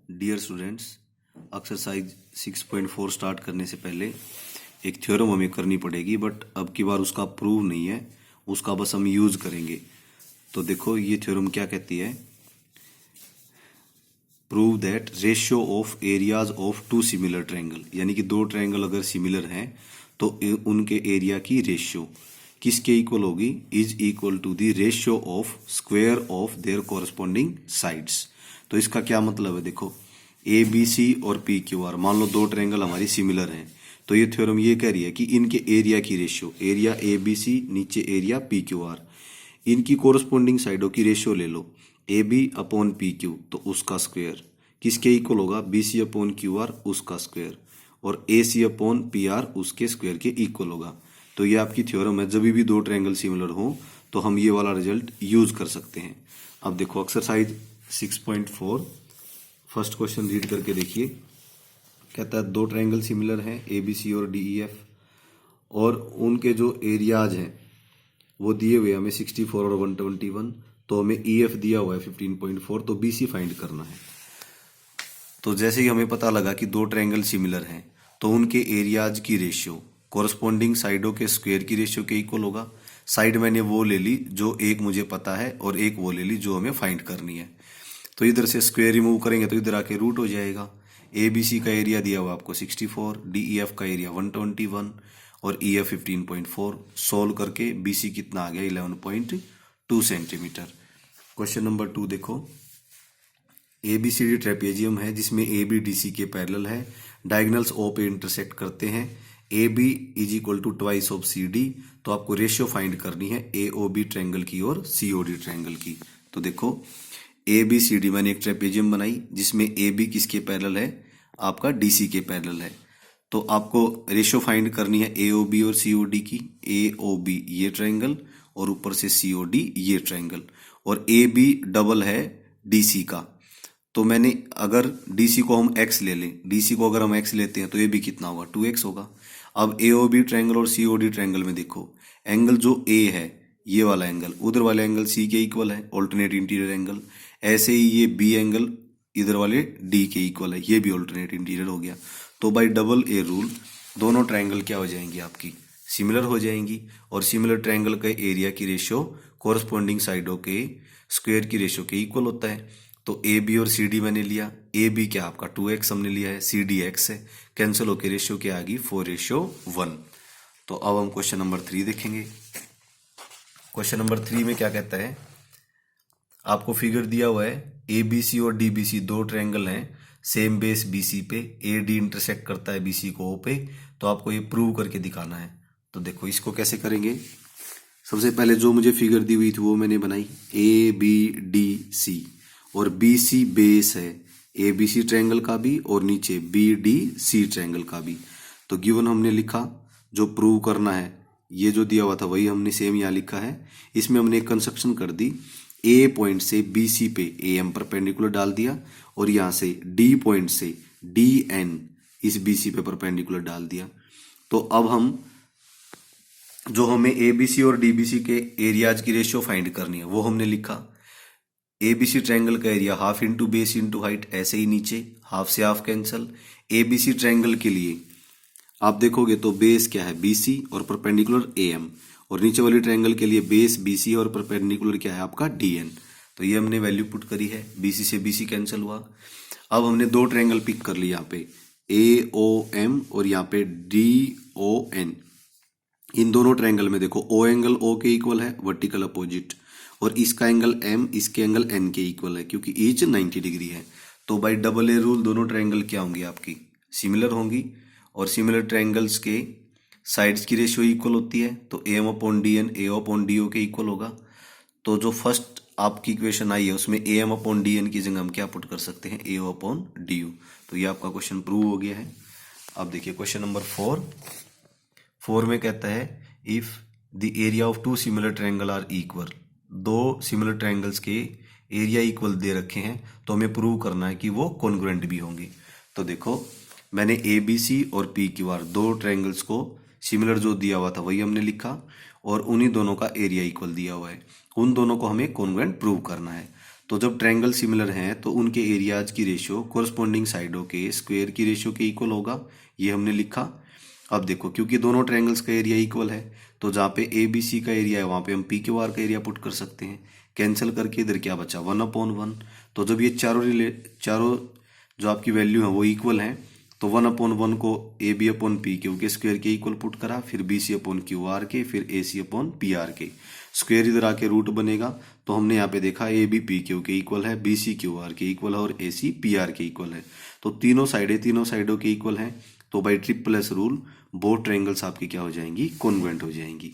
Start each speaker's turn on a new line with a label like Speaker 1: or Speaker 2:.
Speaker 1: Dear students, exercise 6.4 start करने से पहले एक थ्योरम हमें करनी पड़ेगी, बट अब की बार उसका प्रूव नहीं है, उसका बस हम यूज करेंगे। तो देखो ये थ्योरम क्या कहती है, prove that ratio of areas of two similar triangle, यानी कि दो ट्रायंगल अगर सिमिलर हैं तो उनके एरिया की रेशियो किसके इक्वल होगी, is equal to the ratio of square of their corresponding sides. तो इसका क्या मतलब है, देखो ए बी सी और पी क्यू आर, मान लो दो ट्रायंगल हमारी सिमिलर हैं, तो ये थ्योरम ये कह रही है कि इनके एरिया की ratio, area A B C नीचे एरिया पी क्यू आर, इनकी कोरस्पॉन्डिंग साइडों की रेशियो ले लो, A B upon P Q तो उसका स्क्वायर किसके इक्वल होगा, B C upon Q R उसका स्क्वायर, और A C upon P R उसके स्क्वायर के इक्वल होगा। तो ये आपकी थ्योरम है, जब भी दो ट्रायंगल सिमिलर हो तो हम ये वाला रिजल्ट यूज कर सकते हैं। अब देखो एक्सरसाइज 6.4 फर्स्ट क्वेश्चन रीड करके देखिए। कहता है दो ट्रायंगल सिमिलर हैं ए बी सी और डी ई एफ, और उनके जो एरियाज हैं वो दिए हुए हमें 64 और 121, तो हमें ई एफ दिया हुआ है 15.4, तो बी सी फाइंड करना है। तो जैसे ही हमें पता लगा कि दो ट्रायंगल सिमिलर हैं तो उनके एरियाज की रेशियो कोरस्पॉन्डिंग साइडों के स्क्वायर की रेशियो के इक्वल होगा। साइड मैंने वो ले ली जो एक मुझे पता है और एक वो ले ली जो हमें फाइंड करनी है। तो इधर से स्क्वायर रिमूव करेंगे तो इधर आके रूट हो जाएगा। ए बी सी का एरिया दिया हुआ आपको 64, डी ई एफ का एरिया 121 और ई एफ 15.4। सोल्व करके बी सी कितना आ गया 11.2 सेंटीमीटर। क्वेश्चन नंबर 2 देखो, A B C D trapezium है जिसमें ए बी डी सी के पैरेलल है, डायगोनल्स ओ पे इंटरसेक्ट करते हैं, A B is equal to twice of C D. तो आपको रेशियो फाइंड करनी है ए ओ बी ट्रायंगल की और सी ओ डी ट्रायंगल की। तो देखो ए बी सी डी मैंने एक ट्रेपेजियम बनाई जिसमें ए बी किसके पैरेलल है, आपका डी सी के पैरेलल है। तो आपको रेशियो फाइंड करनी है ए ओ बी और सी ओ डी की। ए ओ बी ये ट्रायंगल और ऊपर से सी ओ डी ये ट्रायंगल, और ए बी डबल है डी सी का। तो मैंने अगर DC को हम x ले लें, DC को अगर हम x लेते हैं तो ये भी कितना होगा 2x होगा। अब AOB ट्रायंगल और COD ट्रायंगल में देखो एंगल जो A है ये वाला एंगल उधर वाले एंगल C के इक्वल है, ऑल्टरनेट इंटीरियर एंगल। ऐसे ही ये B एंगल इधर वाले D के इक्वल है, ये भी ऑल्टरनेट इंटीरियर हो गया। तो बाई डबल A रूल दोनों ट्रायंगल क्या हो जाएंगी, आपकी सिमिलर हो जाएंगी, और सिमिलर ट्रायंगल के एरिया की रेशियो कोरस्पॉन्डिंग साइडों के स्क्वायर की रेशियो के इक्वल होता है। तो ए बी और सी डी मैंने लिया, ए बी क्या आपका 2x हमने लिया है, सी डी एक्स है, कैंसिल होकर रेशियो क्या आ गई 4:1। तो अब हम क्वेश्चन नंबर 3 देखेंगे। क्वेश्चन नंबर 3 में क्या कहता है, आपको फिगर दिया हुआ है ए बी सी और डी बी सी दो ट्रायंगल हैं सेम बेस बी सी पे, ए डी इंटरसेक्ट करता है बी सी को ओ पे, तो आपको ये प्रूव करके दिखाना है। तो देखो इसको कैसे करेंगे, सबसे पहले जो मुझे फिगर दी हुई थी वो मैंने बनाई, ए बी डी सी और बी सी बेस है ए बी सी ट्रायंगल का भी और नीचे बी डी सी ट्रायंगल का भी। तो गिवन हमने लिखा, जो प्रूव करना है ये जो दिया हुआ था वही हमने सेम यहाँ लिखा है। इसमें हमने एक कंस्ट्रक्शन कर दी, ए पॉइंट से बी सी पे ए एम परपेंडिकुलर डाल दिया, और यहाँ से डी पॉइंट से डी एन इस बी सी पे परपेंडिकुलर डाल दिया। तो अब हम जो हमें ए बी सी और डी बी सी के एरियाज की रेशियो फाइंड करनी है वो हमने लिखा। ए बी सी ट्रायंगल का area half into base into height, ऐसे ही नीचे हाफ से half cancel. A B C triangle के लिए आप देखोगे तो बेस क्या है बी सी और परपेंडिकुलर ए एम, और नीचे वाली ट्रायंगल के लिए बेस बी सी और परपेंडिकुलर क्या है आपका डी एन। तो ये हमने वैल्यू पुट करी है, बी सी से बी सी कैंसिल हुआ। अब हमने दो ट्रायंगल पिक कर ली, यहाँ पे ए ओ एम और यहाँ पे डी ओ एन। इन दोनों ट्रायंगल में देखो ओ एंगल ओ के इक्वल है वर्टिकल अपोजिट, और इसका एंगल m इसके एंगल n के इक्वल है क्योंकि ईच 90 डिग्री है। तो बाई डबल ए रूल दोनों ट्रायंगल क्या होंगी आपकी सिमिलर होंगी, और सिमिलर ट्रायंगल्स के साइड्स की रेशियो इक्वल होती है। तो A M upon D N A upon D O के इक्वल होगा। तो जो फर्स्ट आपकी इक्वेशन आई है उसमें A M upon D N की जगह हम क्या पुट कर सकते हैं A O upon D U. तो ये आपका क्वेश्चन प्रूव हो गया है। अब देखिए क्वेश्चन नंबर 4 में कहता है if the area of two similar triangle are equal, दो सिमिलर ट्रायंगल्स के एरिया इक्वल दे रखे हैं तो हमें प्रूव करना है कि वो कॉन्ग्रुएंट भी होंगे। तो देखो मैंने ए बी सी और पी क्यू आर दो ट्रायंगल्स को सिमिलर जो दिया हुआ था वही हमने लिखा, और उन्हीं दोनों का एरिया इक्वल दिया हुआ है, उन दोनों को हमें कॉन्ग्रुएंट प्रूव करना है। तो जब ट्रायंगल सिमिलर हैं तो उनके एरियाज की रेशियो कोरस्पॉन्डिंग साइडों के स्क्वायर की रेशियो के इक्वल होगा, ये हमने लिखा। अब देखो क्योंकि दोनों ट्रायंगल्स का एरिया इक्वल है तो जहाँ पे ए बी सी का एरिया है वहाँ पे हम पी क्यू आर का एरिया पुट कर सकते हैं। कैंसिल करके इधर क्या बचा 1/1। तो जब ये चारों जो आपकी वैल्यू है वो इक्वल हैं तो 1/1 को A B upon P Q के स्क्वायर के इक्वल पुट करा, फिर B C upon Q R के, फिर A C upon P R के। स्क्वायर इधर आके रूट बनेगा तो हमने यहाँ पे देखा ए बी पी क्यू के इक्वल है, बी सी क्यू आर के इक्वल है और ए सी पी आर के इक्वल है। तो तीनों साइडों के इक्वल हैं तो by triple S rule both triangles आपकी क्या हो जाएंगी, कॉन्ग्रुएंट हो जाएंगी।